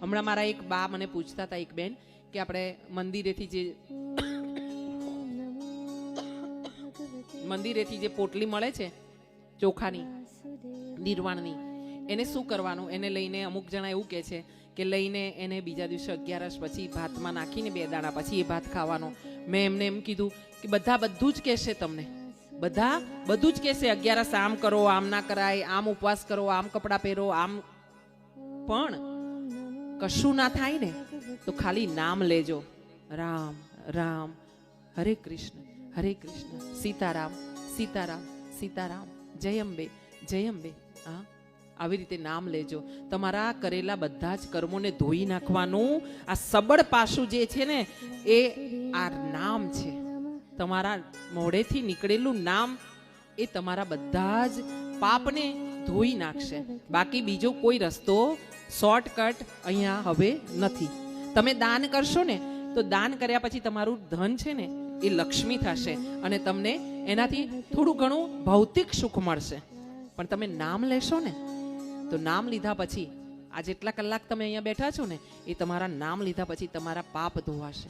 હમણાં મારા એક બા મને પૂછતા હતા, એક બેન, કે આપણે મંદિરેથી જે પોટલી મળે છે ચોખાની નિર્વાણની, એને શું કરવાનું? એને લઈને અમુક જણા એવું કહે છે કે લઈને એને બીજા દિવસે 11 પછી ભાતમાં નાખીને 2 દાણા પછી એ ભાત ખાવાનો. મેં એમને એમ કીધું કે બધા બધું જ કહેશે તમને, બધા બધું જ કહેશે, 11 આમ કરો, આમ ના કરાય, આમ ઉપવાસ કરો, આમ કપડાં પહેરો, આમ, પણ કશું ના થાય ને તો ખાલી નામ લેજો, રામ રામ, હરે કૃષ્ણ સીતારામ સીતારામ સીતારામ, જય અંબે જય અંબે. હા, આવી રીતે નામ લેજો. તમારા કરેલા બધા જ કર્મોને ધોઈ નાખવાનું આ સબળ પાસું જે છે ને એ આ નામ છે. તમારા મોઢેથી નીકળેલું નામ એ તમારા બધા જ પાપને ધોઈ નાખશે. બાકી બીજો કોઈ રસ્તો, શોર્ટકટ અહીંયા હવે નથી. તમે દાન કરશો ને તો દાન કર્યા પછી તમારું ધન છે ને એ લક્ષ્મી થશે અને તમને એનાથી થોડું ઘણું ભૌતિક સુખ મળશે. પણ તમે નામ લેશો ને તો નામ લીધા પછી આ જેટલા કલાક તમે અહીંયા બેઠા છો ને એ તમારા નામ લીધા પછી તમારા પાપ ધોવાશે.